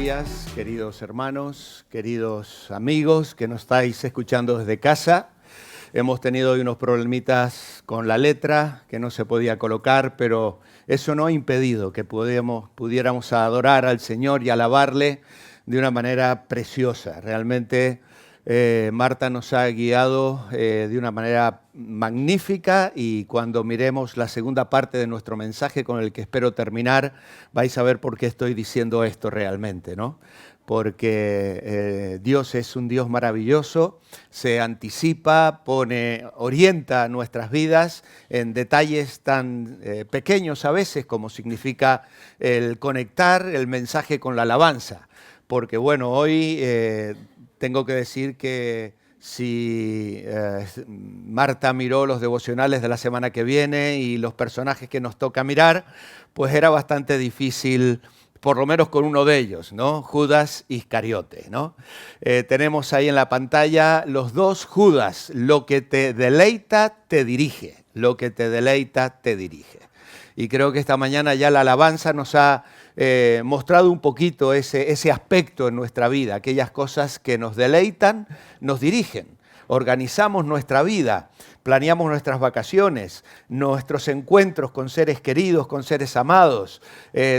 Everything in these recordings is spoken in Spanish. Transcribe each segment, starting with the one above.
días, queridos hermanos, queridos amigos que nos estáis escuchando desde casa. Hemos tenido hoy unos problemitas con la letra que no se podía colocar, pero eso no ha impedido que pudiéramos adorar al Señor y alabarle de una manera preciosa. Realmente Marta nos ha guiado de una manera magnífica, y cuando miremos la segunda parte de nuestro mensaje con el que espero terminar, vais a ver por qué estoy diciendo esto realmente, ¿no? Porque Dios es un Dios maravilloso, se anticipa, orienta nuestras vidas en detalles tan pequeños a veces como significa el conectar el mensaje con la alabanza. Porque bueno, hoy tengo que decir que si Marta miró los devocionales de la semana que viene y los personajes que nos toca mirar, pues era bastante difícil, por lo menos con uno de ellos, ¿no? Judas Iscariote, ¿no? Tenemos ahí en la pantalla los dos Judas. Lo que te deleita, te dirige. Lo que te deleita, te dirige. Y creo que esta mañana ya la alabanza nos ha mostrado un poquito ese aspecto en nuestra vida. Aquellas cosas que nos deleitan, nos dirigen. Organizamos nuestra vida, planeamos nuestras vacaciones, nuestros encuentros con seres queridos, con seres amados.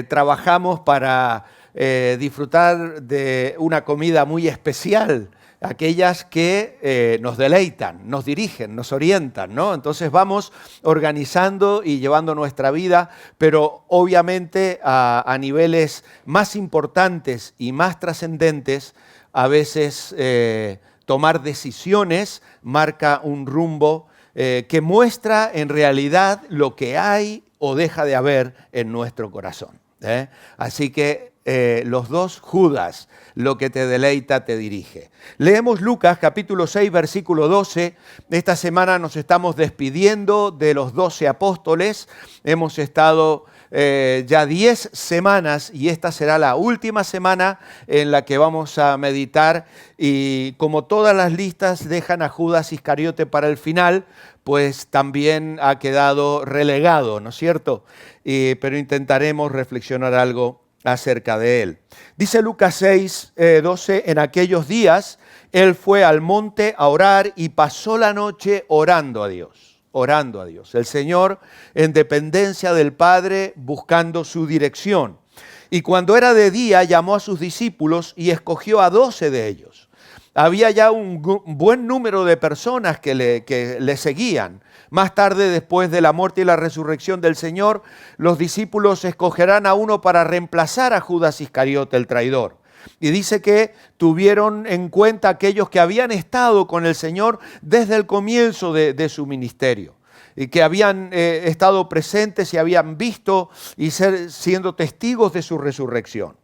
Trabajamos para disfrutar de una comida muy especial, aquellas que nos deleitan, nos dirigen, nos orientan, ¿no? Entonces vamos organizando y llevando nuestra vida, pero obviamente a niveles más importantes y más trascendentes, a veces tomar decisiones marca un rumbo que muestra en realidad lo que hay o deja de haber en nuestro corazón. Así que los dos Judas, lo que te deleita, te dirige. Leemos Lucas capítulo 6, versículo 12. Esta semana nos estamos despidiendo de los 12 apóstoles. Hemos estado ya 10 semanas y esta será la última semana en la que vamos a meditar, y como todas las listas dejan a Judas Iscariote para el final, pues también ha quedado relegado, ¿no es cierto? Pero intentaremos reflexionar algo acerca de él. Dice Lucas 6, 12, en aquellos días él fue al monte a orar y pasó la noche orando a Dios. Orando a Dios. El Señor en dependencia del Padre, buscando su dirección. Y cuando era de día, llamó a sus discípulos y escogió a 12 de ellos. Había ya un buen número de personas que le seguían. Más tarde, después de la muerte y la resurrección del Señor, los discípulos escogerán a uno para reemplazar a Judas Iscariote, el traidor. Y dice que tuvieron en cuenta aquellos que habían estado con el Señor desde el comienzo de su ministerio, y que habían estado presentes y habían visto y siendo testigos de su resurrección.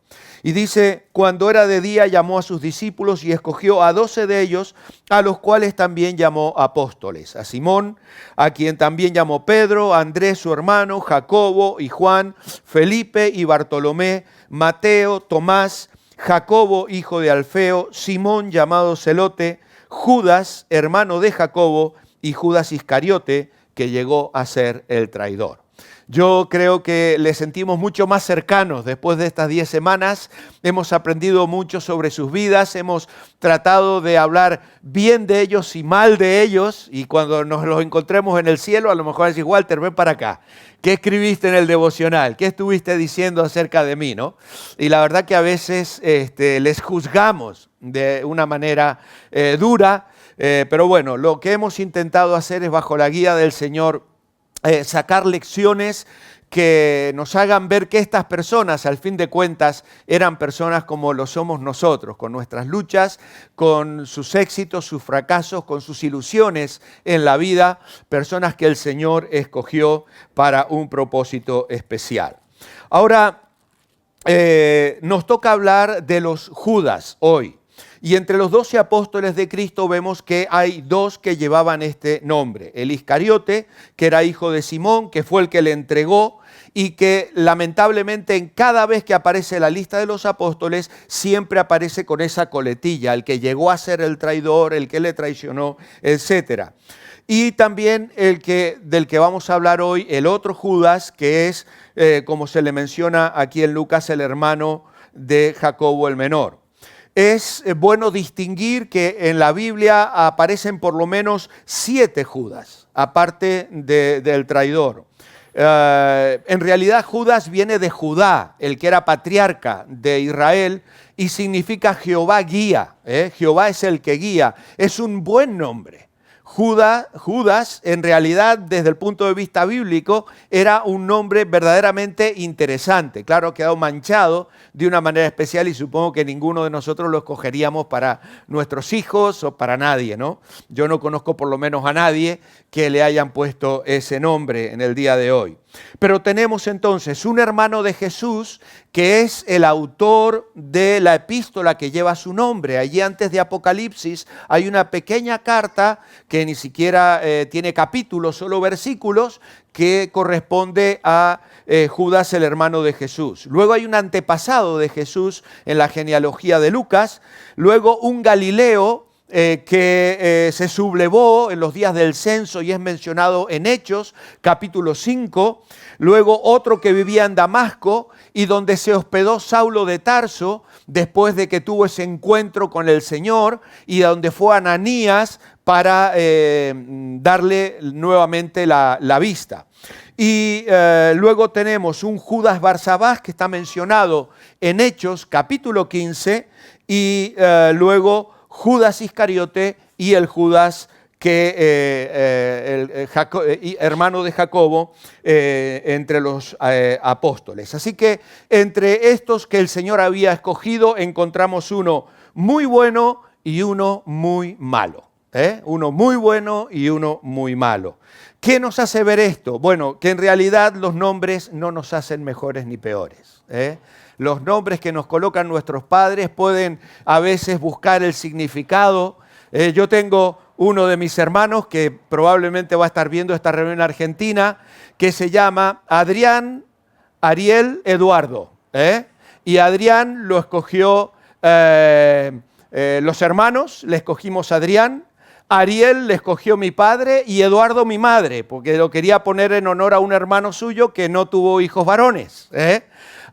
Y dice, cuando era de día llamó a sus discípulos y escogió a 12 de ellos, a los cuales también llamó apóstoles. A Simón, a quien también llamó Pedro, a Andrés su hermano, Jacobo y Juan, Felipe y Bartolomé, Mateo, Tomás, Jacobo, hijo de Alfeo, Simón llamado Celote, Judas, hermano de Jacobo, y Judas Iscariote, que llegó a ser el traidor. Yo creo que les sentimos mucho más cercanos después de estas 10 semanas. Hemos aprendido mucho sobre sus vidas, hemos tratado de hablar bien de ellos y mal de ellos, y cuando nos los encontremos en el cielo, a lo mejor decís, Walter, ven para acá. ¿Qué escribiste en el devocional? ¿Qué estuviste diciendo acerca de mí, no? Y la verdad que a veces les juzgamos de una manera dura, pero bueno, lo que hemos intentado hacer es, bajo la guía del Señor, sacar lecciones que nos hagan ver que estas personas, al fin de cuentas, eran personas como lo somos nosotros, con nuestras luchas, con sus éxitos, sus fracasos, con sus ilusiones en la vida, personas que el Señor escogió para un propósito especial. Ahora, nos toca hablar de los Judas hoy. Y entre los 12 apóstoles de Cristo vemos que hay 2 que llevaban este nombre. El Iscariote, que era hijo de Simón, que fue el que le entregó, y que lamentablemente en cada vez que aparece la lista de los apóstoles, siempre aparece con esa coletilla, el que llegó a ser el traidor, el que le traicionó, etc. Y también del que vamos a hablar hoy, el otro Judas, que es, como se le menciona aquí en Lucas, el hermano de Jacobo el menor. Es bueno distinguir que en la Biblia aparecen por lo menos 7 Judas, aparte del traidor. En realidad Judas viene de Judá, el que era patriarca de Israel, y significa Jehová guía. Jehová es el que guía. Es un buen nombre. Judas, en realidad, desde el punto de vista bíblico, era un nombre verdaderamente interesante. Claro, ha quedado manchado de una manera especial y supongo que ninguno de nosotros lo escogeríamos para nuestros hijos o para nadie, ¿no? Yo no conozco por lo menos a nadie que le hayan puesto ese nombre en el día de hoy. Pero tenemos entonces un hermano de Jesús que es el autor de la epístola que lleva su nombre. Allí antes de Apocalipsis hay una pequeña carta que ni siquiera tiene capítulos, solo versículos, que corresponde a Judas, el hermano de Jesús. Luego hay un antepasado de Jesús en la genealogía de Lucas. Luego un Galileo que se sublevó en los días del censo y es mencionado en Hechos, capítulo 5. Luego otro que vivía en Damasco y donde se hospedó Saulo de Tarso después de que tuvo ese encuentro con el Señor y donde fue Ananías para darle nuevamente la vista. Y luego tenemos un Judas Barsabás que está mencionado en Hechos, capítulo 15, y luego Judas Iscariote y el Judas hermano de Jacobo entre los apóstoles. Así que entre estos que el Señor había escogido encontramos uno muy bueno y uno muy malo. Uno muy bueno y uno muy malo. ¿Qué nos hace ver esto? Bueno, que en realidad los nombres no nos hacen mejores ni peores. Los nombres que nos colocan nuestros padres pueden a veces buscar el significado. Yo tengo uno de mis hermanos que probablemente va a estar viendo esta reunión en Argentina, que se llama Adrián Ariel Eduardo. Y Adrián lo escogió los hermanos, le escogimos Adrián. Ariel le escogió mi padre y Eduardo mi madre, porque lo quería poner en honor a un hermano suyo que no tuvo hijos varones.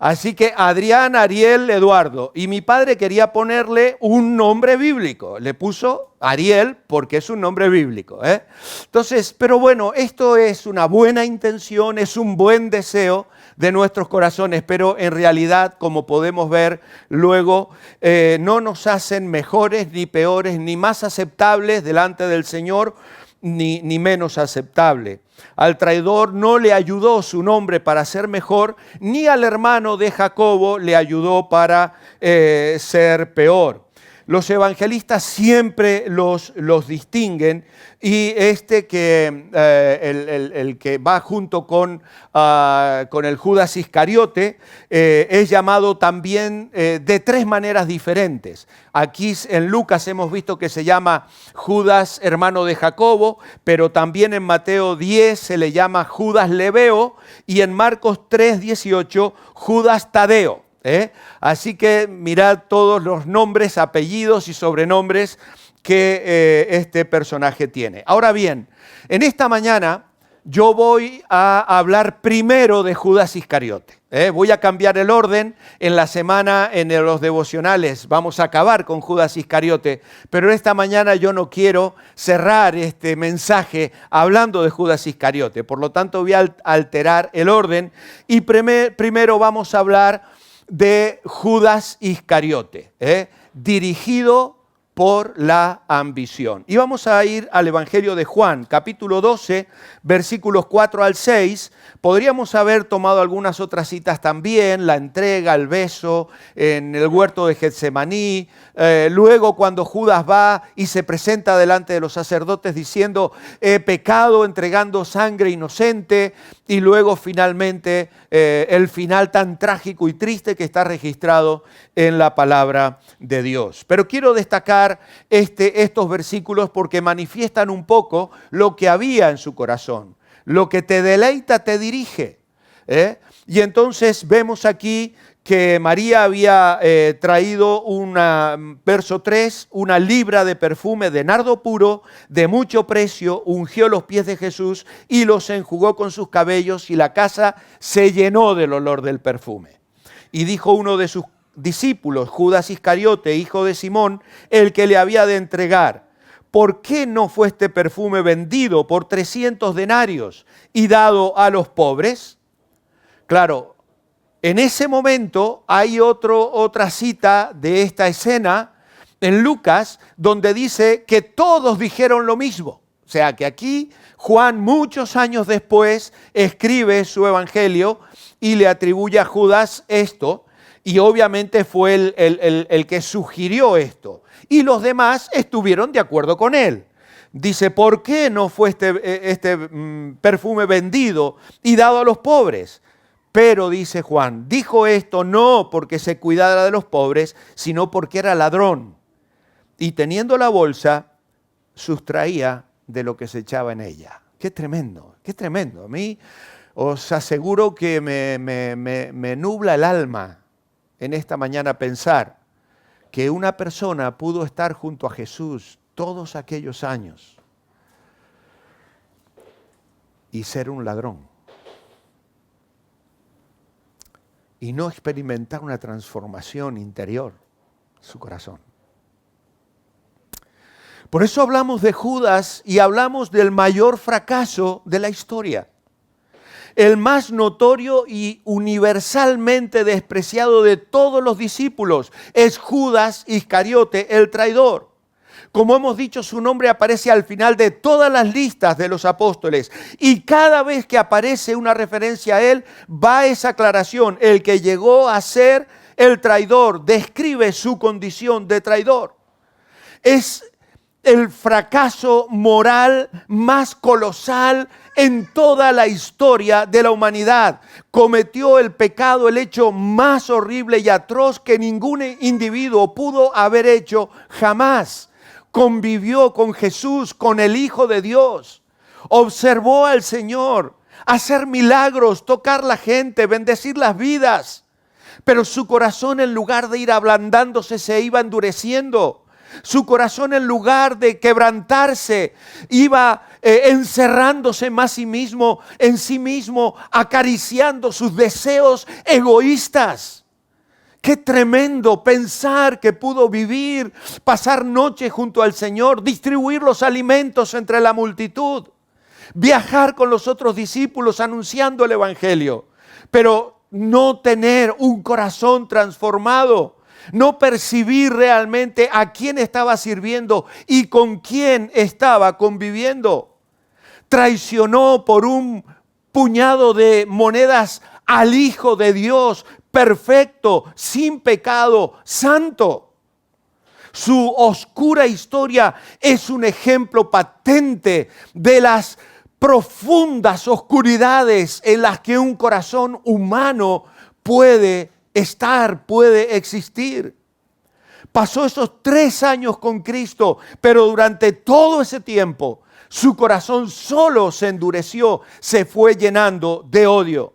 Así que Adrián, Ariel, Eduardo. Y mi padre quería ponerle un nombre bíblico. Le puso Ariel porque es un nombre bíblico. Entonces, pero bueno, esto es una buena intención, es un buen deseo de nuestros corazones, pero en realidad, como podemos ver luego, no nos hacen mejores ni peores, ni más aceptables delante del Señor, ni menos aceptable. Al traidor no le ayudó su nombre para ser mejor, ni al hermano de Jacobo le ayudó para ser peor. Los evangelistas siempre los distinguen y el que va junto con el Judas Iscariote es llamado también de 3 maneras diferentes. Aquí en Lucas hemos visto que se llama Judas hermano de Jacobo, pero también en Mateo 10 se le llama Judas Lebeo y en Marcos 3:18 Judas Tadeo. Así que mirad todos los nombres, apellidos y sobrenombres que este personaje tiene. Ahora bien, en esta mañana yo voy a hablar primero de Judas Iscariote. Voy a cambiar el orden. En la semana, en los devocionales, vamos a acabar con Judas Iscariote. Pero esta mañana yo no quiero cerrar este mensaje hablando de Judas Iscariote. Por lo tanto, voy a alterar el orden. Y primero vamos a hablar de Judas Iscariote, dirigido por la ambición. Y vamos a ir al Evangelio de Juan, capítulo 12, versículos 4 al 6. Podríamos haber tomado algunas otras citas también, la entrega, el beso en el huerto de Getsemaní, luego cuando Judas va y se presenta delante de los sacerdotes diciendo, he pecado entregando sangre inocente, y luego finalmente el final tan trágico y triste que está registrado en la palabra de Dios. Pero quiero destacar estos versículos porque manifiestan un poco lo que había en su corazón. Lo que te deleita te dirige. Y entonces vemos aquí que María había traído verso 3, una libra de perfume de nardo puro, de mucho precio, ungió los pies de Jesús y los enjugó con sus cabellos y la casa se llenó del olor del perfume. Y dijo uno de discípulos, Judas Iscariote, hijo de Simón, el que le había de entregar. ¿Por qué no fue este perfume vendido por 300 denarios y dado a los pobres? Claro, en ese momento hay otra cita de esta escena en Lucas, donde dice que todos dijeron lo mismo. O sea, que aquí Juan, muchos años después, escribe su evangelio y le atribuye a Judas esto, y obviamente fue el que sugirió esto. Y los demás estuvieron de acuerdo con él. Dice, ¿por qué no fue este perfume vendido y dado a los pobres? Pero, dice Juan, dijo esto no porque se cuidara de los pobres, sino porque era ladrón. Y teniendo la bolsa, sustraía de lo que se echaba en ella. Qué tremendo, qué tremendo. A mí os aseguro que me nubla el alma en esta mañana pensar que una persona pudo estar junto a Jesús todos aquellos años y ser un ladrón y no experimentar una transformación interior en su corazón. Por eso hablamos de Judas y hablamos del mayor fracaso de la historia. El más notorio y universalmente despreciado de todos los discípulos es Judas Iscariote, el traidor. Como hemos dicho, su nombre aparece al final de todas las listas de los apóstoles. Y cada vez que aparece una referencia a él, va esa aclaración. El que llegó a ser el traidor describe su condición de traidor. Es el fracaso moral más colosal en toda la historia de la humanidad. Cometió el pecado, el hecho más horrible y atroz que ningún individuo pudo haber hecho jamás. Convivió con Jesús, con el Hijo de Dios. Observó al Señor hacer milagros, tocar la gente, bendecir las vidas. Pero su corazón, en lugar de ir ablandándose, se iba endureciendo. Su corazón, en lugar de quebrantarse, iba encerrándose más en sí mismo, acariciando sus deseos egoístas. Qué tremendo pensar que pudo vivir, pasar noches junto al Señor, distribuir los alimentos entre la multitud, viajar con los otros discípulos anunciando el evangelio, pero no tener un corazón transformado. No percibir realmente a quién estaba sirviendo y con quién estaba conviviendo. Traicionó por un puñado de monedas al Hijo de Dios, perfecto, sin pecado, santo. Su oscura historia es un ejemplo patente de las profundas oscuridades en las que un corazón humano puede existir. Pasó esos 3 años con Cristo, pero durante todo ese tiempo su corazón solo se endureció, se fue llenando de odio.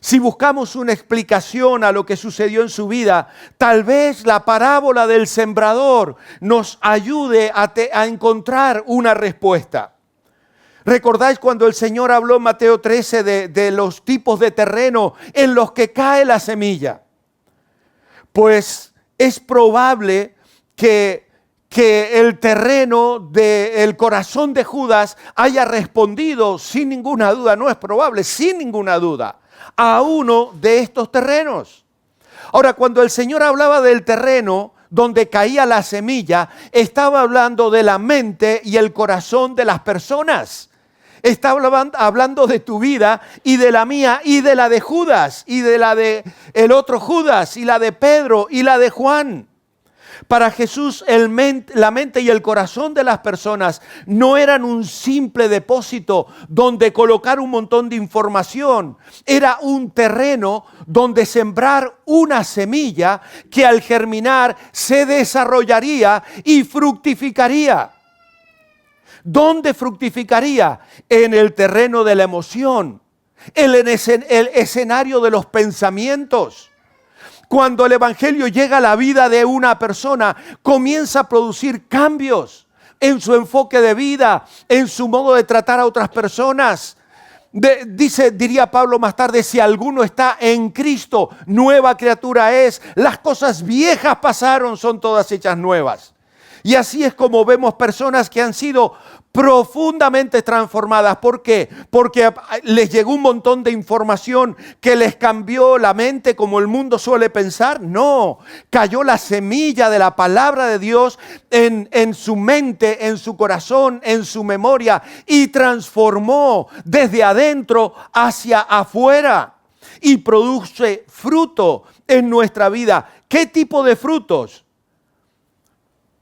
Si buscamos una explicación a lo que sucedió en su vida, tal vez la parábola del sembrador nos ayude a encontrar una respuesta. ¿Recordáis cuando el Señor habló en Mateo 13 de los tipos de terreno en los que cae la semilla? Pues es probable que el terreno del corazón de Judas haya respondido sin ninguna duda, no es probable, sin ninguna duda, a uno de estos terrenos. Ahora, cuando el Señor hablaba del terreno donde caía la semilla, estaba hablando de la mente y el corazón de las personas. Está hablando de tu vida y de la mía y de la de Judas y de la de el otro Judas y la de Pedro y la de Juan. Para Jesús la mente y el corazón de las personas no eran un simple depósito donde colocar un montón de información. Era un terreno donde sembrar una semilla que al germinar se desarrollaría y fructificaría. ¿Dónde fructificaría? En el terreno de la emoción, el escenario de los pensamientos. Cuando el evangelio llega a la vida de una persona, comienza a producir cambios en su enfoque de vida, en su modo de tratar a otras personas. diría Pablo más tarde, si alguno está en Cristo, nueva criatura es. Las cosas viejas pasaron, son todas hechas nuevas. Y así es como vemos personas que han sido profundamente transformadas. ¿Por qué? Porque les llegó un montón de información que les cambió la mente como el mundo suele pensar. No, cayó la semilla de la palabra de Dios en su mente, en su corazón, en su memoria y transformó desde adentro hacia afuera y produce fruto en nuestra vida. ¿Qué tipo de frutos?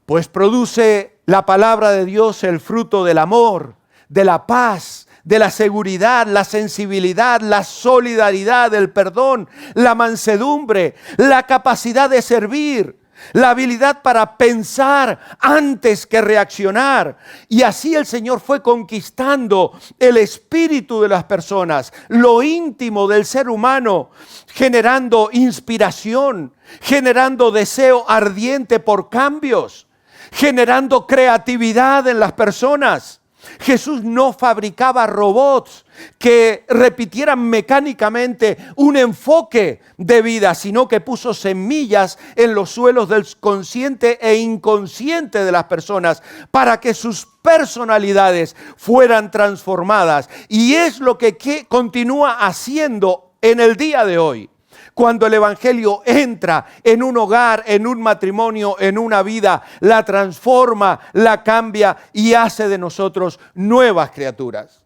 Pues produce la palabra de Dios el fruto del amor, de la paz, de la seguridad, la sensibilidad, la solidaridad, el perdón, la mansedumbre, la capacidad de servir, la habilidad para pensar antes que reaccionar. Y así el Señor fue conquistando el espíritu de las personas, lo íntimo del ser humano, generando inspiración, generando deseo ardiente por cambios, generando creatividad en las personas. Jesús no fabricaba robots que repitieran mecánicamente un enfoque de vida, sino que puso semillas en los suelos del consciente e inconsciente de las personas para que sus personalidades fueran transformadas. Y es lo que continúa haciendo en el día de hoy. Cuando el evangelio entra en un hogar, en un matrimonio, en una vida, la transforma, la cambia y hace de nosotros nuevas criaturas.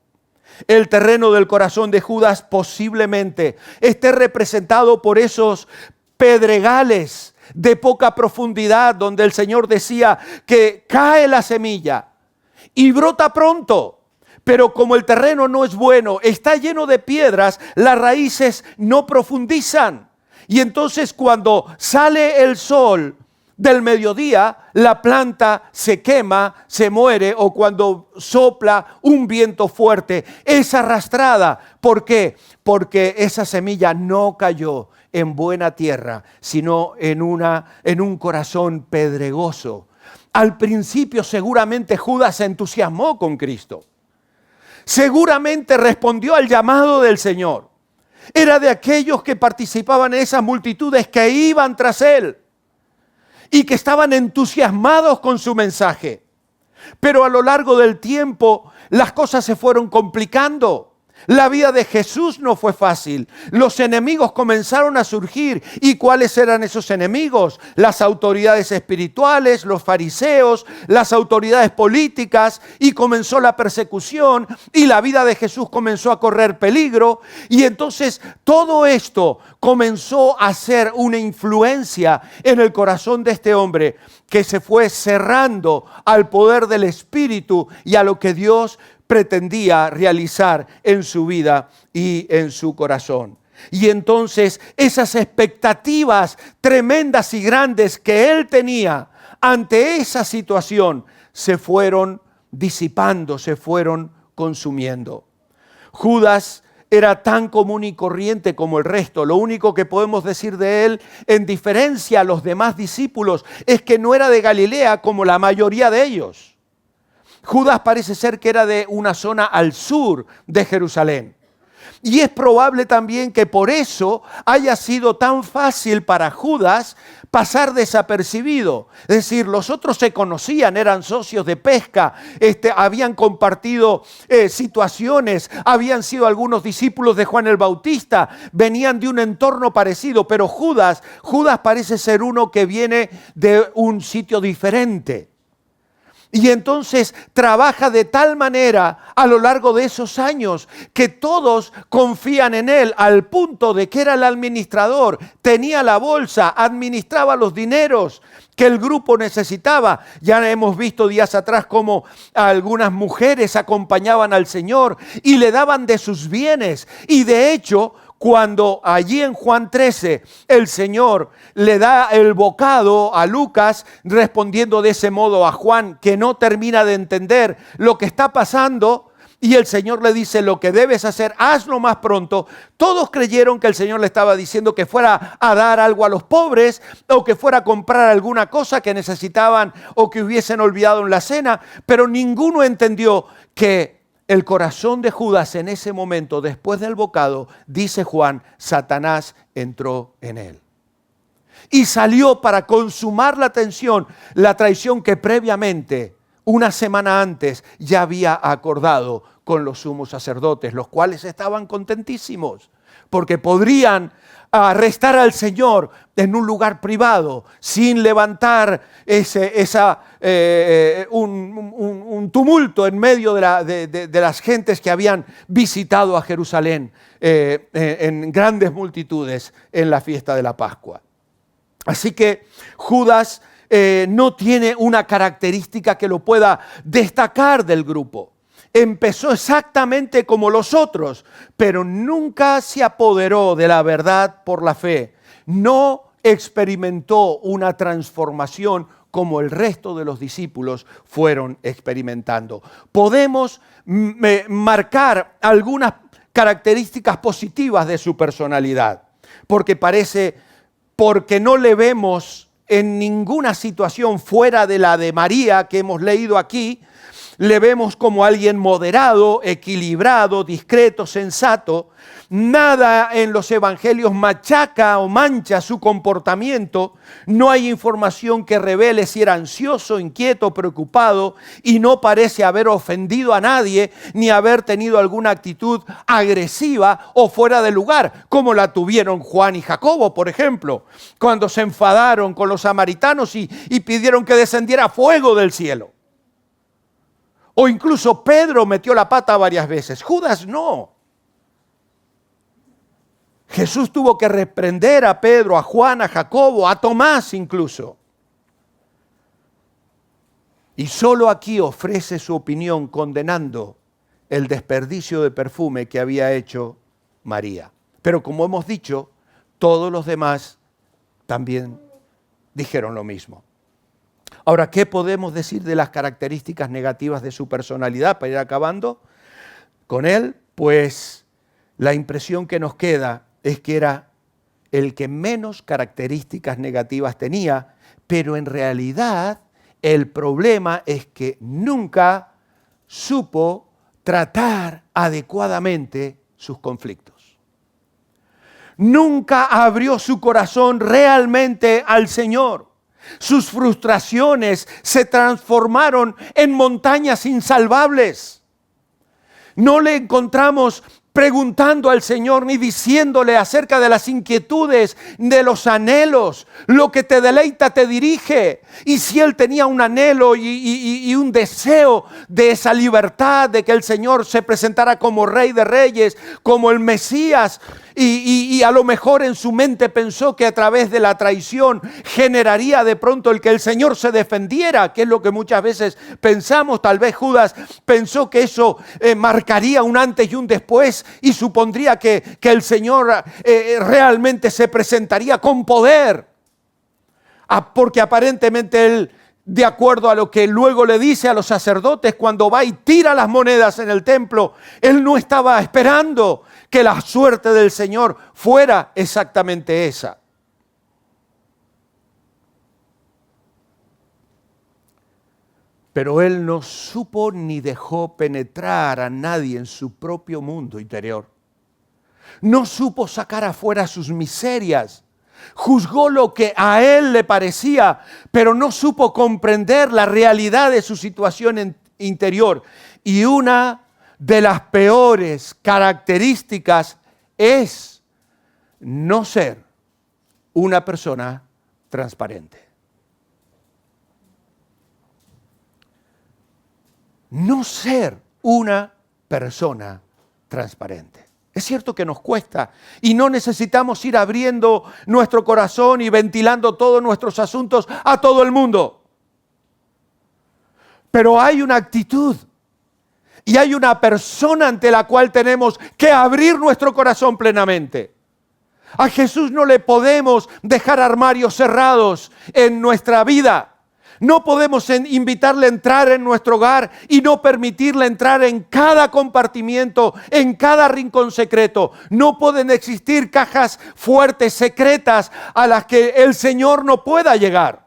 El terreno del corazón de Judas posiblemente esté representado por esos pedregales de poca profundidad donde el Señor decía que cae la semilla y brota pronto. Pero como el terreno no es bueno, está lleno de piedras, las raíces no profundizan. Y entonces cuando sale el sol del mediodía, la planta se quema, se muere, o cuando sopla un viento fuerte, es arrastrada. ¿Por qué? Porque esa semilla no cayó en buena tierra, sino en un corazón pedregoso. Al principio seguramente Judas se entusiasmó con Cristo. Seguramente respondió al llamado del Señor. Era de aquellos que participaban en esas multitudes que iban tras él y que estaban entusiasmados con su mensaje. Pero a lo largo del tiempo las cosas se fueron complicando. La vida de Jesús no fue fácil. Los enemigos comenzaron a surgir. ¿Y cuáles eran esos enemigos? Las autoridades espirituales, los fariseos, las autoridades políticas, y comenzó la persecución y la vida de Jesús comenzó a correr peligro. Y entonces todo esto comenzó a ser una influencia en el corazón de este hombre que se fue cerrando al poder del Espíritu y a lo que Dios pretendía realizar en su vida y en su corazón. Y entonces esas expectativas tremendas y grandes que él tenía ante esa situación se fueron disipando, se fueron consumiendo. Judas era tan común y corriente como el resto. Lo único que podemos decir de él, en diferencia a los demás discípulos, es que no era de Galilea como la mayoría de ellos. Judas parece ser que era de una zona al sur de Jerusalén. Y es probable también que por eso haya sido tan fácil para Judas pasar desapercibido. Es decir, los otros se conocían, eran socios de pesca, habían compartido situaciones, habían sido algunos discípulos de Juan el Bautista, venían de un entorno parecido, pero Judas parece ser uno que viene de un sitio diferente. Y entonces trabaja de tal manera a lo largo de esos años que todos confían en él, al punto de que era el administrador, tenía la bolsa, administraba los dineros que el grupo necesitaba. Ya hemos visto días atrás cómo algunas mujeres acompañaban al Señor y le daban de sus bienes. Y de hecho, cuando allí en Juan 13 el Señor le da el bocado a Lucas, respondiendo de ese modo a Juan, que no termina de entender lo que está pasando, y el Señor le dice: lo que debes hacer, hazlo más pronto. Todos creyeron que el Señor le estaba diciendo que fuera a dar algo a los pobres, o que fuera a comprar alguna cosa que necesitaban o que hubiesen olvidado en la cena, pero ninguno entendió que el corazón de Judas en ese momento, después del bocado, dice Juan, Satanás entró en él. Y salió para consumar la traición que previamente, una semana antes, ya había acordado con los sumos sacerdotes, los cuales estaban contentísimos, porque podrían arrestar al Señor en un lugar privado, sin levantar un tumulto en medio de las gentes que habían visitado a Jerusalén en grandes multitudes en la fiesta de la Pascua. Así que Judas no tiene una característica que lo pueda destacar del grupo. Empezó exactamente como los otros, pero nunca se apoderó de la verdad por la fe. No experimentó una transformación como el resto de los discípulos fueron experimentando. Podemos marcar algunas características positivas de su personalidad, porque no le vemos en ninguna situación fuera de la de María que hemos leído aquí. Le vemos como alguien moderado, equilibrado, discreto, sensato. Nada en los evangelios machaca o mancha su comportamiento. No hay información que revele si era ansioso, inquieto, preocupado, y no parece haber ofendido a nadie ni haber tenido alguna actitud agresiva o fuera de lugar, como la tuvieron Juan y Jacobo, por ejemplo, cuando se enfadaron con los samaritanos y pidieron que descendiera fuego del cielo. O incluso Pedro metió la pata varias veces. Judas no. Jesús tuvo que reprender a Pedro, a Juan, a Jacobo, a Tomás incluso. Y solo aquí ofrece su opinión condenando el desperdicio de perfume que había hecho María. Pero como hemos dicho, todos los demás también dijeron lo mismo. Ahora, ¿qué podemos decir de las características negativas de su personalidad para ir acabando con él? Pues la impresión que nos queda es que era el que menos características negativas tenía, pero en realidad el problema es que nunca supo tratar adecuadamente sus conflictos. Nunca abrió su corazón realmente al Señor. Sus frustraciones se transformaron en montañas insalvables. No le encontramos preguntando al Señor ni diciéndole acerca de las inquietudes, de los anhelos. Lo que te deleita te dirige. Y si él tenía un anhelo y un deseo de esa libertad, de que el Señor se presentara como Rey de Reyes, como el Mesías, y a lo mejor en su mente pensó que a través de la traición generaría de pronto el que el Señor se defendiera, que es lo que muchas veces pensamos. Tal vez Judas pensó que eso marcaría un antes y un después y supondría que el Señor realmente se presentaría con poder. Porque aparentemente él, de acuerdo a lo que luego le dice a los sacerdotes cuando va y tira las monedas en el templo, él no estaba esperando que la suerte del Señor fuera exactamente esa. Pero él no supo ni dejó penetrar a nadie en su propio mundo interior. No supo sacar afuera sus miserias. Juzgó lo que a él le parecía, pero no supo comprender la realidad de su situación interior. Y una de las peores características es no ser una persona transparente. No ser una persona transparente. Es cierto que nos cuesta y no necesitamos ir abriendo nuestro corazón y ventilando todos nuestros asuntos a todo el mundo. Pero hay una actitud y hay una persona ante la cual tenemos que abrir nuestro corazón plenamente. A Jesús no le podemos dejar armarios cerrados en nuestra vida. No podemos invitarle a entrar en nuestro hogar y no permitirle entrar en cada compartimiento, en cada rincón secreto. No pueden existir cajas fuertes, secretas, a las que el Señor no pueda llegar.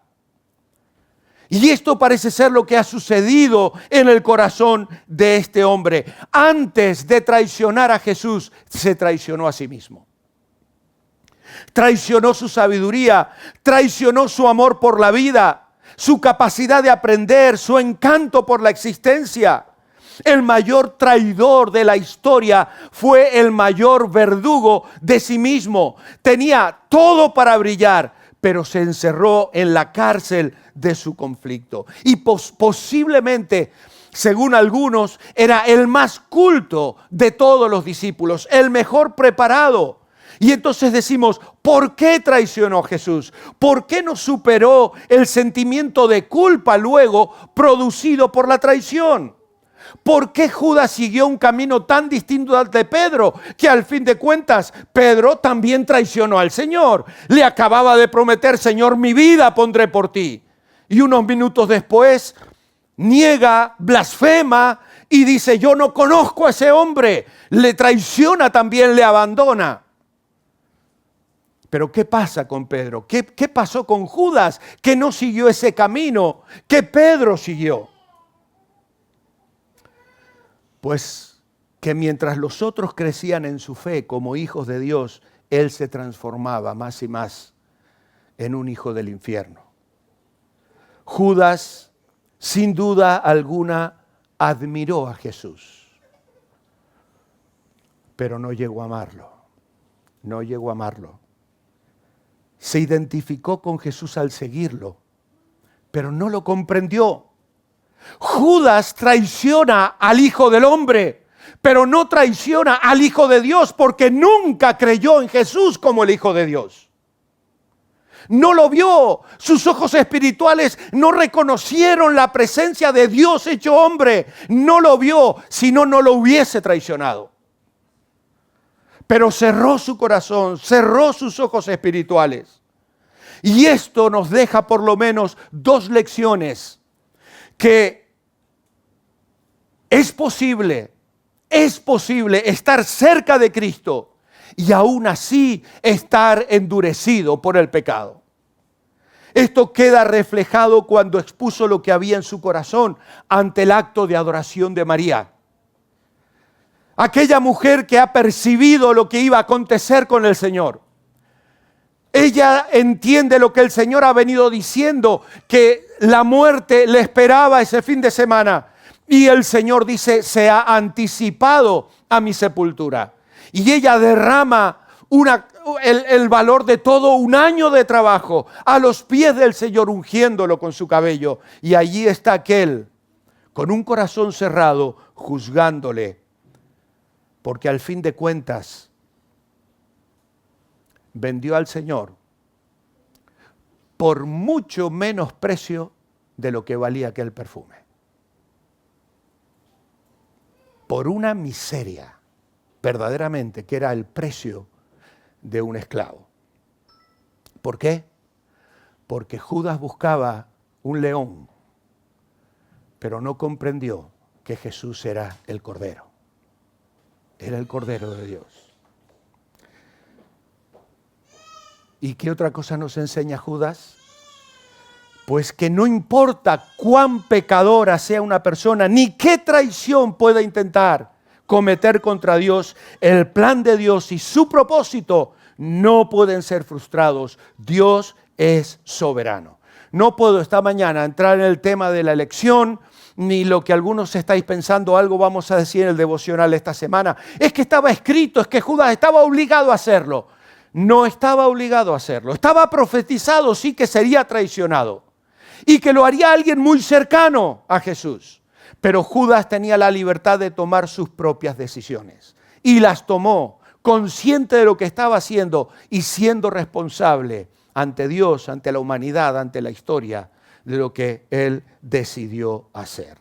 Y esto parece ser lo que ha sucedido en el corazón de este hombre. Antes de traicionar a Jesús, se traicionó a sí mismo. Traicionó su sabiduría, traicionó su amor por la vida, su capacidad de aprender, su encanto por la existencia. El mayor traidor de la historia fue el mayor verdugo de sí mismo. Tenía todo para brillar, pero se encerró en la cárcel de su conflicto. Y posiblemente, según algunos, era el más culto de todos los discípulos, el mejor preparado. Y entonces decimos, ¿por qué traicionó a Jesús? ¿Por qué no superó el sentimiento de culpa luego producido por la traición? ¿Por qué Judas siguió un camino tan distinto al de Pedro? Que al fin de cuentas, Pedro también traicionó al Señor. Le acababa de prometer, Señor, mi vida pondré por ti. Y unos minutos después, niega, blasfema y dice, yo no conozco a ese hombre. Le traiciona también, le abandona. Pero ¿qué pasa con Pedro? ¿Qué pasó con Judas? Que no siguió ese camino que Pedro siguió. Pues que mientras los otros crecían en su fe como hijos de Dios, él se transformaba más y más en un hijo del infierno. Judas, sin duda alguna, admiró a Jesús, pero no llegó a amarlo. No llegó a amarlo. Se identificó con Jesús al seguirlo, pero no lo comprendió. Judas traiciona al Hijo del Hombre, pero no traiciona al Hijo de Dios porque nunca creyó en Jesús como el Hijo de Dios. No lo vio, sus ojos espirituales no reconocieron la presencia de Dios hecho hombre. No lo vio, si no, no lo hubiese traicionado. Pero cerró su corazón, cerró sus ojos espirituales. Y esto nos deja por lo menos dos lecciones. Que es posible estar cerca de Cristo y aún así estar endurecido por el pecado. Esto queda reflejado cuando expuso lo que había en su corazón ante el acto de adoración de María. Aquella mujer que ha percibido lo que iba a acontecer con el Señor. Ella entiende lo que el Señor ha venido diciendo, que la muerte le esperaba ese fin de semana. Y el Señor dice, se ha anticipado a mi sepultura. Y ella derrama el valor de todo un año de trabajo a los pies del Señor, ungiéndolo con su cabello. Y allí está aquel, con un corazón cerrado, juzgándole. Porque al fin de cuentas, vendió al Señor por mucho menos precio de lo que valía aquel perfume. Por una miseria, verdaderamente, que era el precio de un esclavo. ¿Por qué? Porque Judas buscaba un león, pero no comprendió que Jesús era el Cordero. Era el Cordero de Dios. ¿Y qué otra cosa nos enseña Judas? Pues que no importa cuán pecadora sea una persona, ni qué traición pueda intentar cometer contra Dios, el plan de Dios y su propósito no pueden ser frustrados. Dios es soberano. No puedo esta mañana entrar en el tema de la elección, ni lo que algunos estáis pensando, algo vamos a decir en el devocional esta semana. Es que estaba escrito, es que Judas estaba obligado a hacerlo. No estaba obligado a hacerlo. Estaba profetizado, sí, que sería traicionado. Y que lo haría alguien muy cercano a Jesús. Pero Judas tenía la libertad de tomar sus propias decisiones. Y las tomó, consciente de lo que estaba haciendo y siendo responsable ante Dios, ante la humanidad, ante la historia, de lo que él decidió hacer.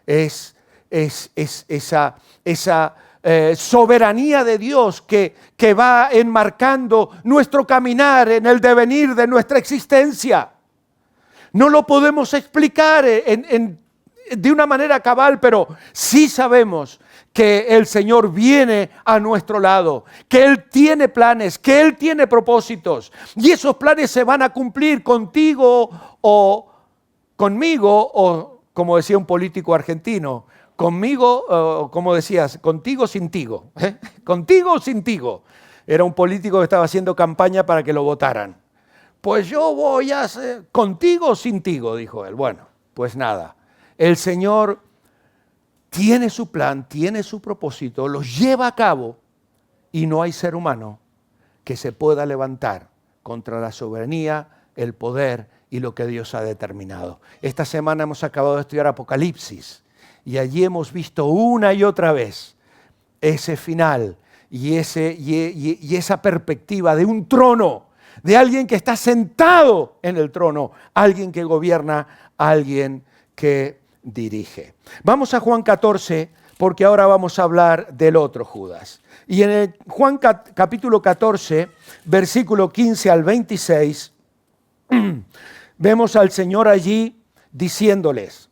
Es esa soberanía de Dios que va enmarcando nuestro caminar en el devenir de nuestra existencia. No lo podemos explicar de una manera cabal, pero sí sabemos que el Señor viene a nuestro lado, que Él tiene planes, que Él tiene propósitos, y esos planes se van a cumplir contigo o conmigo, o como decía un político argentino, conmigo, como decías, contigo sin tigo, contigo o sin tigo. Era un político que estaba haciendo campaña para que lo votaran. Pues yo voy a hacer contigo o sin tigo, dijo él. Bueno, pues nada, el Señor tiene su plan, tiene su propósito, lo lleva a cabo y no hay ser humano que se pueda levantar contra la soberanía, el poder y lo que Dios ha determinado. Esta semana hemos acabado de estudiar Apocalipsis y allí hemos visto una y otra vez ese final y esa perspectiva de un trono, de alguien que está sentado en el trono, alguien que gobierna, alguien que dirige. Vamos a Juan 14, porque ahora vamos a hablar del otro Judas. Y en el Juan capítulo 14, versículo 15 al 26, vemos al Señor allí diciéndoles: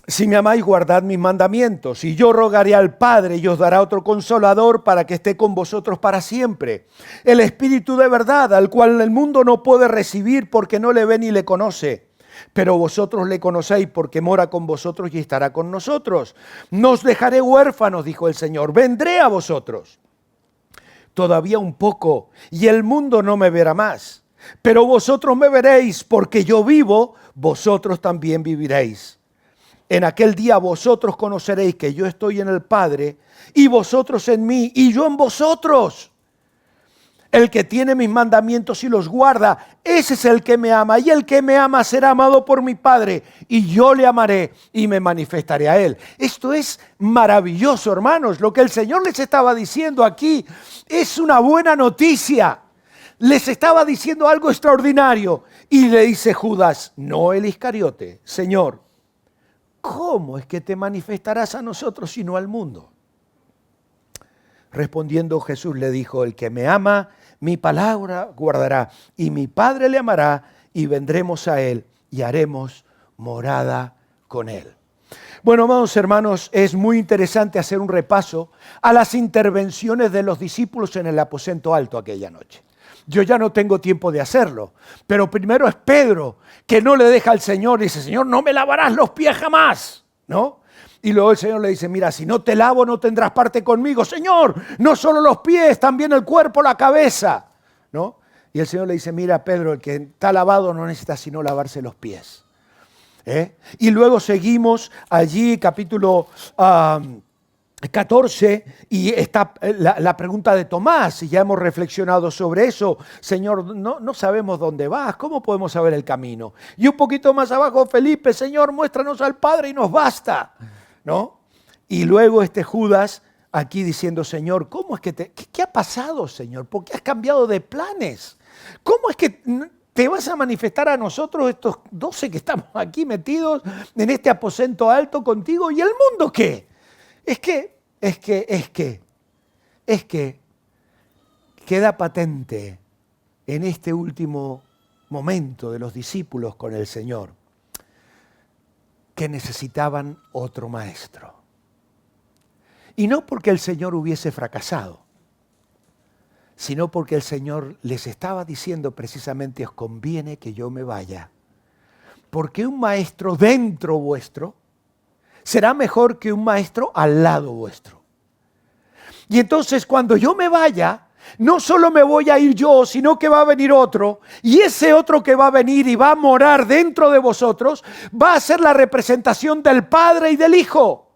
si me amáis, guardad mis mandamientos, y yo rogaré al Padre y os dará otro consolador para que esté con vosotros para siempre. El Espíritu de verdad, al cual el mundo no puede recibir porque no le ve ni le conoce. Pero vosotros le conocéis porque mora con vosotros y estará con nosotros. No os dejaré huérfanos, dijo el Señor, vendré a vosotros. Todavía un poco, y el mundo no me verá más. Pero vosotros me veréis, porque yo vivo, vosotros también viviréis. En aquel día vosotros conoceréis que yo estoy en el Padre, y vosotros en mí, y yo en vosotros. El que tiene mis mandamientos y los guarda, ese es el que me ama, y el que me ama será amado por mi Padre, y yo le amaré y me manifestaré a él. Esto es maravilloso, hermanos. Lo que el Señor les estaba diciendo aquí es una buena noticia. Les estaba diciendo algo extraordinario, y le dice Judas, no el Iscariote: Señor, ¿cómo es que te manifestarás a nosotros y no al mundo? Respondiendo Jesús le dijo: el que me ama, mi palabra guardará, y mi Padre le amará, y vendremos a él, y haremos morada con él. Bueno, amados hermanos, es muy interesante hacer un repaso a las intervenciones de los discípulos en el aposento alto aquella noche. Yo ya no tengo tiempo de hacerlo, pero primero es Pedro, que no le deja al Señor, y dice: Señor, no me lavarás los pies jamás, ¿no? Y luego el Señor le dice: mira, si no te lavo no tendrás parte conmigo. Señor, no solo los pies, también el cuerpo, la cabeza, ¿no? Y el Señor le dice: mira, Pedro, el que está lavado no necesita sino lavarse los pies. Y luego seguimos allí, capítulo 14, y está la pregunta de Tomás, y ya hemos reflexionado sobre eso. Señor, no sabemos dónde vas, ¿cómo podemos saber el camino? Y un poquito más abajo, Felipe: Señor, muéstranos al Padre y nos basta, ¿no? Y luego Judas aquí diciendo: Señor, ¿cómo es que qué ha pasado, Señor? ¿Por qué has cambiado de planes? ¿Cómo es que te vas a manifestar a nosotros, estos 12 que estamos aquí metidos en este aposento alto contigo? ¿Y el mundo qué? Es que queda patente en este último momento de los discípulos con el Señor que necesitaban otro maestro. Y no porque el Señor hubiese fracasado, sino porque el Señor les estaba diciendo precisamente: os conviene que yo me vaya, porque un maestro dentro vuestro será mejor que un maestro al lado vuestro. Y entonces cuando yo me vaya, no solo me voy a ir yo, sino que va a venir otro, y ese otro que va a venir y va a morar dentro de vosotros, va a ser la representación del Padre y del Hijo.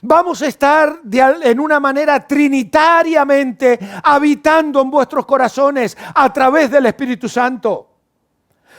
Vamos a estar en una manera trinitariamente habitando en vuestros corazones a través del Espíritu Santo.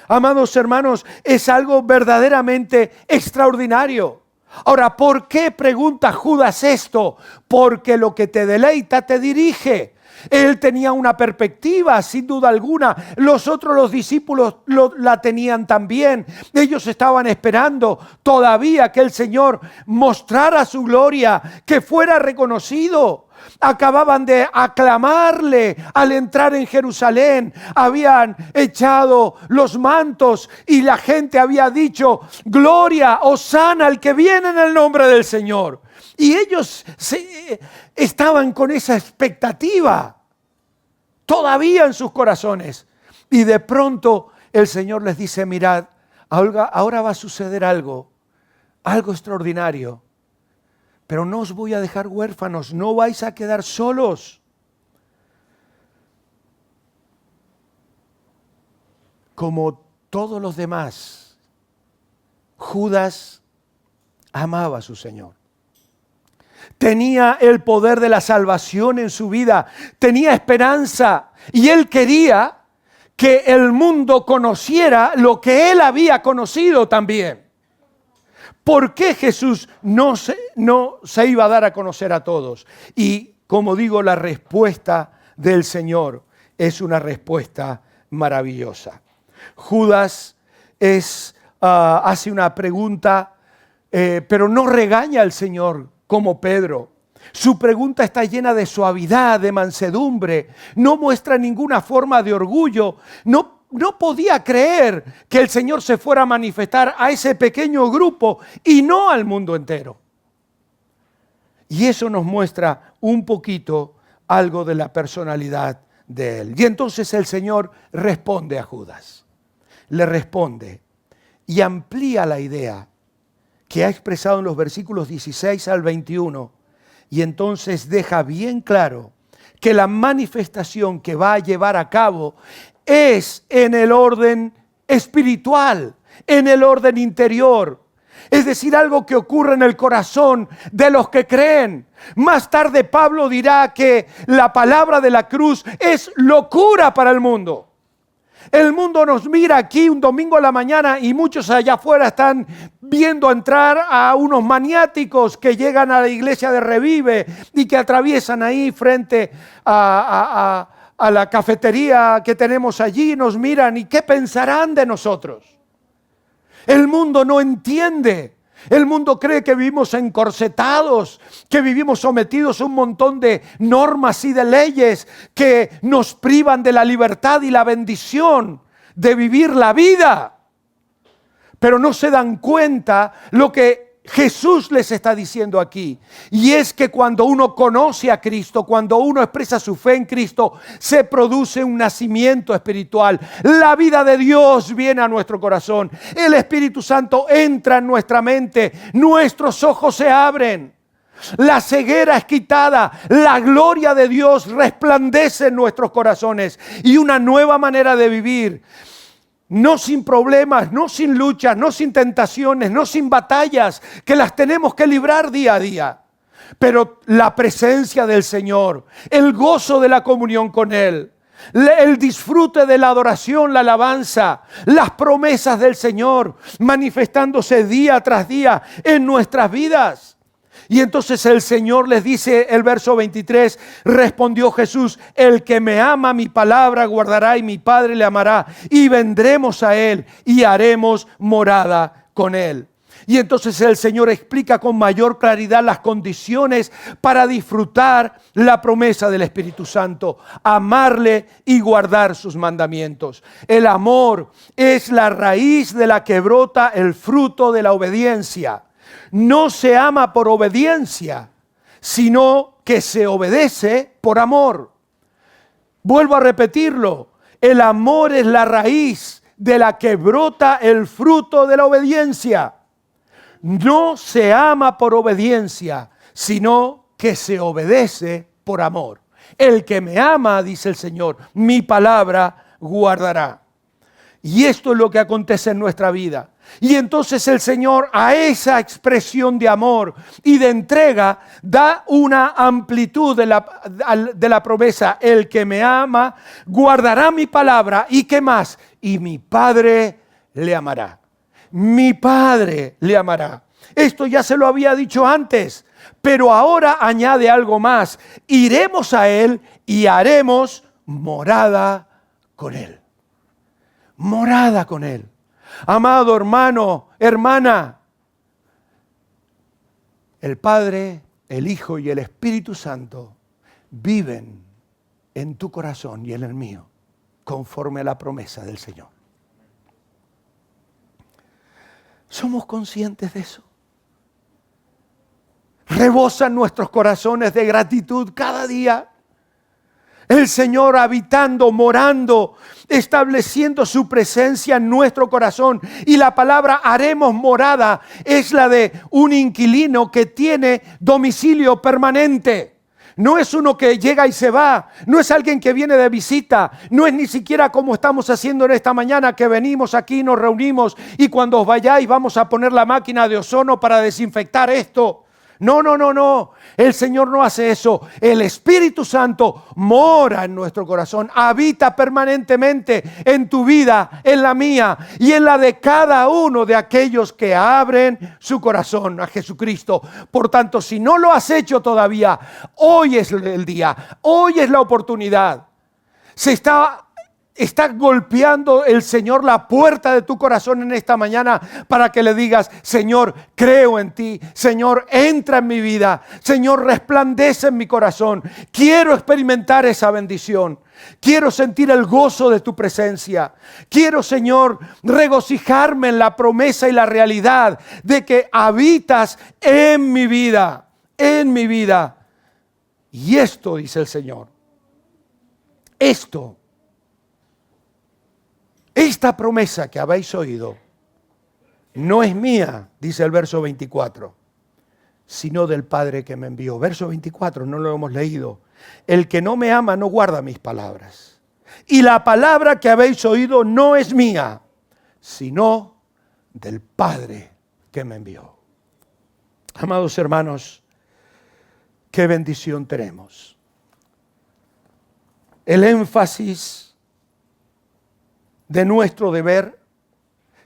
Amados hermanos, es algo verdaderamente extraordinario. Ahora, ¿por qué pregunta Judas esto? Porque lo que te deleita te dirige. Él tenía una perspectiva, sin duda alguna. Los discípulos la tenían también. Ellos estaban esperando todavía que el Señor mostrara su gloria, que fuera reconocido. Acababan de aclamarle al entrar en Jerusalén. Habían echado los mantos y la gente había dicho: gloria, hosana al que viene en el nombre del Señor. Y ellos estaban con esa expectativa. todavía en sus corazones. Y de pronto el Señor les dice, mirad, ahora va a suceder algo extraordinario. Pero no os voy a dejar huérfanos, no vais a quedar solos. Como todos los demás, Judas amaba a su Señor. Tenía el poder de la salvación en su vida, tenía esperanza y él quería que el mundo conociera lo que él había conocido también. ¿Por qué Jesús no se iba a dar a conocer a todos? Y como digo, la respuesta del Señor es una respuesta maravillosa. Judas hace una pregunta, pero no regaña al Señor como Pedro. Su pregunta está llena de suavidad, de mansedumbre. No muestra ninguna forma de orgullo. No podía creer que el Señor se fuera a manifestar a ese pequeño grupo y no al mundo entero. Y eso nos muestra un poquito algo de la personalidad de él. Y entonces el Señor responde a Judas. Le responde y amplía la idea que ha expresado en los versículos 16 al 21. Y entonces deja bien claro que la manifestación que va a llevar a cabo es en el orden espiritual, en el orden interior. Es decir, algo que ocurre en el corazón de los que creen. Más tarde Pablo dirá que la palabra de la cruz es locura para el mundo. El mundo nos mira aquí un domingo a la mañana y muchos allá afuera están viendo entrar a unos maniáticos que llegan a la iglesia de Revive y que atraviesan ahí frente a la cafetería que tenemos allí, nos miran y ¿qué pensarán de nosotros? El mundo no entiende. El mundo cree que vivimos encorsetados, que vivimos sometidos a un montón de normas y de leyes que nos privan de la libertad y la bendición de vivir la vida. Pero no se dan cuenta lo que Jesús les está diciendo aquí. Y es que cuando uno conoce a Cristo, cuando uno expresa su fe en Cristo, se produce un nacimiento espiritual. La vida de Dios viene a nuestro corazón. El Espíritu Santo entra en nuestra mente. Nuestros ojos se abren. La ceguera es quitada. La gloria de Dios resplandece en nuestros corazones. Y una nueva manera de vivir. No sin problemas, no sin luchas, no sin tentaciones, no sin batallas, que las tenemos que librar día a día. Pero la presencia del Señor, el gozo de la comunión con Él, el disfrute de la adoración, la alabanza, las promesas del Señor manifestándose día tras día en nuestras vidas. Y entonces el Señor les dice, el verso 23, respondió Jesús, el que me ama mi palabra guardará y mi Padre le amará y vendremos a Él y haremos morada con Él. Y entonces el Señor explica con mayor claridad las condiciones para disfrutar la promesa del Espíritu Santo, amarle y guardar sus mandamientos. El amor es la raíz de la que brota el fruto de la obediencia. No se ama por obediencia, sino que se obedece por amor. Vuelvo a repetirlo, el amor es la raíz de la que brota el fruto de la obediencia. No se ama por obediencia, sino que se obedece por amor. El que me ama, dice el Señor, mi palabra guardará. Y esto es lo que acontece en nuestra vida. Y entonces el Señor a esa expresión de amor y de entrega da una amplitud de la promesa. El que me ama guardará mi palabra y ¿qué más? Y mi Padre le amará. Mi Padre le amará. Esto ya se lo había dicho antes, pero ahora añade algo más. Iremos a Él y haremos morada con Él. Morada con Él. Amado hermano, hermana, el Padre, el Hijo y el Espíritu Santo viven en tu corazón y en el mío, conforme a la promesa del Señor. ¿Somos conscientes de eso? ¿Rebosan nuestros corazones de gratitud cada día? El Señor habitando, morando, estableciendo su presencia en nuestro corazón. Y la palabra haremos morada es la de un inquilino que tiene domicilio permanente. No es uno que llega y se va, no es alguien que viene de visita, no es ni siquiera como estamos haciendo en esta mañana, que venimos aquí, nos reunimos y cuando os vayáis vamos a poner la máquina de ozono para desinfectar esto. No, no, no, no. El Señor no hace eso. El Espíritu Santo mora en nuestro corazón, habita permanentemente en tu vida, en la mía y en la de cada uno de aquellos que abren su corazón a Jesucristo. Por tanto, si no lo has hecho todavía, hoy es el día, hoy es la oportunidad. Está golpeando el Señor la puerta de tu corazón en esta mañana para que le digas: Señor, creo en ti. Señor, entra en mi vida. Señor, resplandece en mi corazón. Quiero experimentar esa bendición. Quiero sentir el gozo de tu presencia. Quiero, Señor, regocijarme en la promesa y la realidad de que habitas en mi vida. En mi vida. Y esto, dice el Señor, esta promesa que habéis oído no es mía, dice el verso 24, sino del Padre que me envió. Verso 24, no lo hemos leído. El que no me ama no guarda mis palabras. Y la palabra que habéis oído no es mía, sino del Padre que me envió. Amados hermanos, qué bendición tenemos. El énfasis de nuestro deber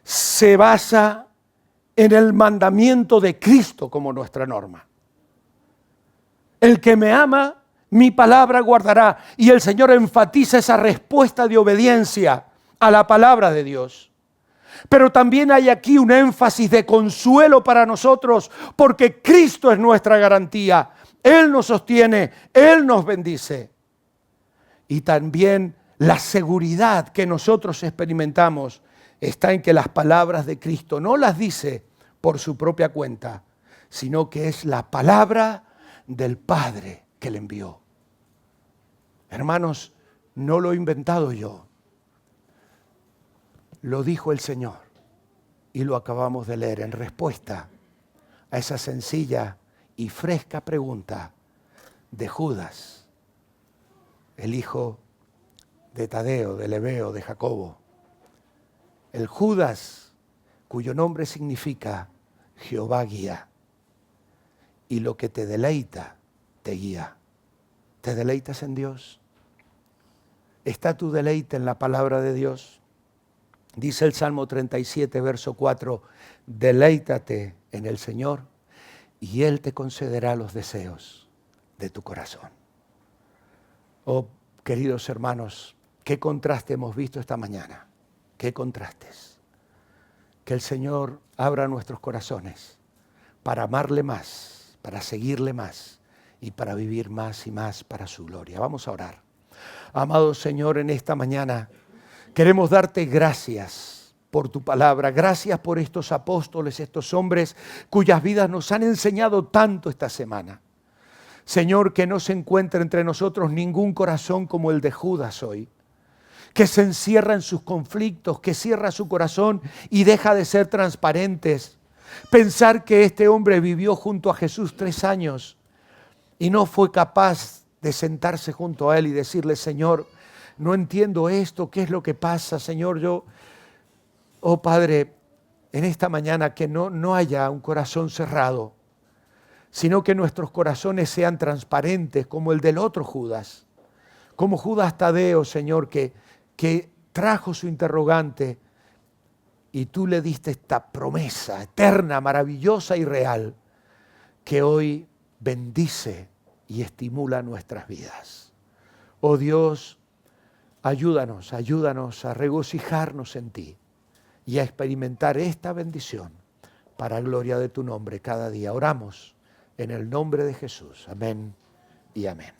se basa en el mandamiento de Cristo como nuestra norma. El que me ama, mi palabra guardará. Y el Señor enfatiza esa respuesta de obediencia a la palabra de Dios. Pero también hay aquí un énfasis de consuelo para nosotros, porque Cristo es nuestra garantía. Él nos sostiene, Él nos bendice. Y también la seguridad que nosotros experimentamos está en que las palabras de Cristo no las dice por su propia cuenta, sino que es la palabra del Padre que le envió. Hermanos, no lo he inventado yo. Lo dijo el Señor y lo acabamos de leer en respuesta a esa sencilla y fresca pregunta de Judas, el hijo de Tadeo, de Lebeo, de Jacobo. El Judas, cuyo nombre significa Jehová guía. Y lo que te deleita, te guía. ¿Te deleitas en Dios? ¿Está tu deleite en la palabra de Dios? Dice el Salmo 37, verso 4, deleítate en el Señor y Él te concederá los deseos de tu corazón. Oh, queridos hermanos, qué contraste hemos visto esta mañana. Qué contrastes. Que el Señor abra nuestros corazones para amarle más, para seguirle más y para vivir más y más para su gloria. Vamos a orar. Amado Señor, en esta mañana queremos darte gracias por tu palabra. Gracias por estos apóstoles, estos hombres cuyas vidas nos han enseñado tanto esta semana. Señor, que no se encuentre entre nosotros ningún corazón como el de Judas hoy, que se encierra en sus conflictos, que cierra su corazón y deja de ser transparentes. Pensar que este hombre vivió junto a Jesús 3 años y no fue capaz de sentarse junto a él y decirle: Señor, no entiendo esto, ¿qué es lo que pasa? Señor, oh Padre, en esta mañana que no haya un corazón cerrado, sino que nuestros corazones sean transparentes como el del otro Judas, como Judas Tadeo, Señor, que trajo su interrogante y tú le diste esta promesa eterna, maravillosa y real, que hoy bendice y estimula nuestras vidas. Oh Dios, ayúdanos a regocijarnos en ti y a experimentar esta bendición para gloria de tu nombre cada día. Oramos en el nombre de Jesús. Amén y amén.